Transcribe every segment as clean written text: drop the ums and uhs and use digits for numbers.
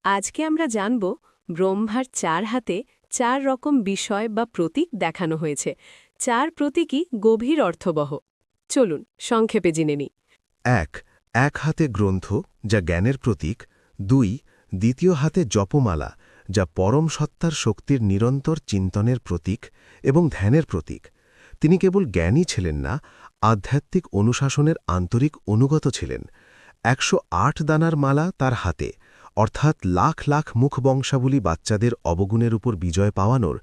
আজকে আমরা জানব ব্রহ্মার ৪ হাতে ৪ রকম বিষয় বা প্রতীক দেখানো হয়েছে। ৪ প্রতীকই গভীর অর্থবহ। চলুন সংক্ষেপে জেনে নিই। ১ এক হাতে গ্রন্থ যা জ্ঞানের প্রতীক। ২ দ্বিতীয় হাতে জপমালা যা পরম সত্তার শক্তির নিরন্তর চিন্তনের প্রতীক এবং ধ্যানের প্রতীক। তিনি কেবল জ্ঞানী ছিলেন না, আধ্যাত্মিক অনুশাসনের আন্তরিক অনুগত ছিলেন। ১০৮ দানার মালা তার হাতে, অর্থাৎ লাখ লাখ মুখবংশাবলী বাচ্চাদের অবগুণের উপর বিজয় পাওয়ানোর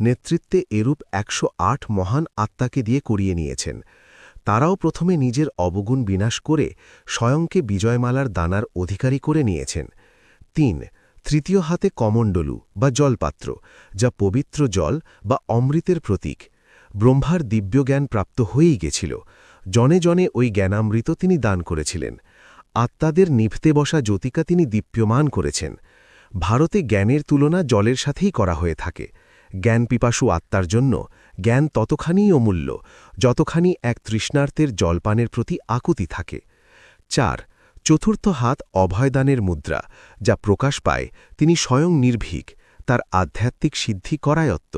নেতৃত্বে এরূপ ১০৮ মহান আত্মাকে দিয়ে করিয়ে নিয়েছেন। তারাও প্রথমে নিজের অবগুণ বিনাশ করে স্বয়ংকে বিজয়মালার দানার অধিকারী করে নিয়েছেন। ৩ তৃতীয় হাতে কমণ্ডলু বা জলপাত্র, যা পবিত্র জল বা অমৃতের প্রতীক। ব্রহ্মার দিব্যজ্ঞান প্রাপ্ত হয়েই গেছিল, জনে জনে ওই জ্ঞানামৃত তিনি দান করেছিলেন। আত্মাদের নিভতে বসা জ্যোতিকা তিনি দীপ্যমান করেছেন। ভারতে জ্ঞানের তুলনা জলের সাথেই করা হয়ে থাকে। জ্ঞানপিপাসু আত্মার জন্য জ্ঞান ততখানিই অমূল্য, যতখানি এক তৃষ্ণার্তের জলপানের প্রতি আকুতি থাকে। ৪ চতুর্থ হাত অভয়দানের মুদ্রা, যা প্রকাশ পায় তিনি স্বয়ং নির্ভীক, তার আধ্যাত্মিক সিদ্ধি করায়ত্ত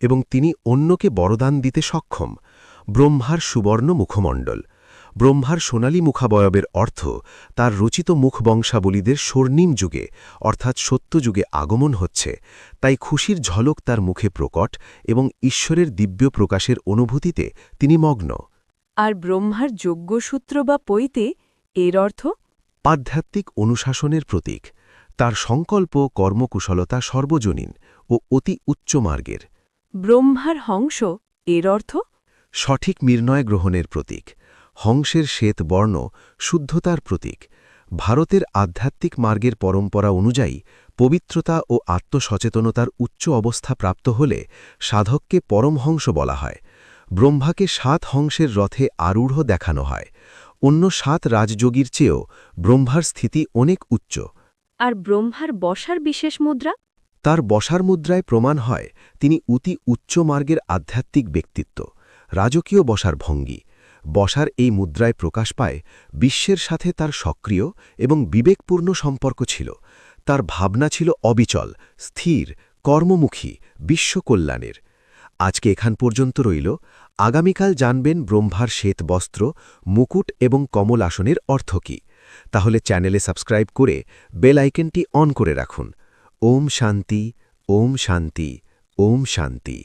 এবং তিনি অন্যকে বরদান দিতে সক্ষম। ব্রহ্মার সুবর্ণ মুখমণ্ডল। ব্রহ্মার সোনালী মুখাবয়বের অর্থ তার রচিত মুখবংশাবলীদের স্বর্ণিম যুগে অর্থাৎ সত্যযুগে আগমন হচ্ছে, তাই খুশির ঝলক তার মুখে প্রকট এবং ঈশ্বরের দিব্য প্রকাশের অনুভূতিতে তিনি মগ্ন। আর ব্রহ্মার যজ্ঞসূত্র বা পৈতে এর অর্থ আধ্যাত্মিক অনুশাসনের প্রতীক। তার সংকল্প কর্মকুশলতা সর্বজনীন ও অতি উচ্চ মার্গের। ব্রহ্মার হংস এর অর্থ সঠিক নির্ণয় গ্রহণের প্রতীক। হংসের শ্বেত বর্ণ শুদ্ধতার প্রতীক। ভারতের আধ্যাত্মিক মার্গের পরম্পরা অনুযায়ী পবিত্রতা ও আত্মসচেতনতার উচ্চ অবস্থা প্রাপ্ত হলে সাধককে পরমহংস বলা হয়। ব্রহ্মাকে ৭ হংসের রথে আরূঢ় দেখানো হয়। অন্য ৭ রাজযোগীর চেয়েও ব্রহ্মার স্থিতি অনেক উচ্চ। আর ব্রহ্মার বসার বিশেষ মুদ্রা তার বসার মুদ্রায় প্রমাণ হয় তিনি অতি উচ্চ মার্গের আধ্যাত্মিক ব্যক্তিত্ব। রাজকীয় বসার ভঙ্গি। বসার এই মুদ্রায় প্রকাশ পায় বিশ্বের সাথে তার সক্রিয় এবং বিবেকপূর্ণ সম্পর্ক ছিল। তার ভাবনা ছিল অবিচল, স্থির, কর্মমুখী, বিশ্বকল্যাণের। আজকে এখান পর্যন্ত রইল। আগামীকাল জানবেন ব্রহ্মার শ্বেত বস্ত্র, মুকুট এবং কমল আসনের অর্থ কী। তাহলে চ্যানেলে সাবস্ক্রাইব করে বেল আইকনটি অন করে রাখুন। ওম শান্তি, ওম শান্তি, ওম শান্তি।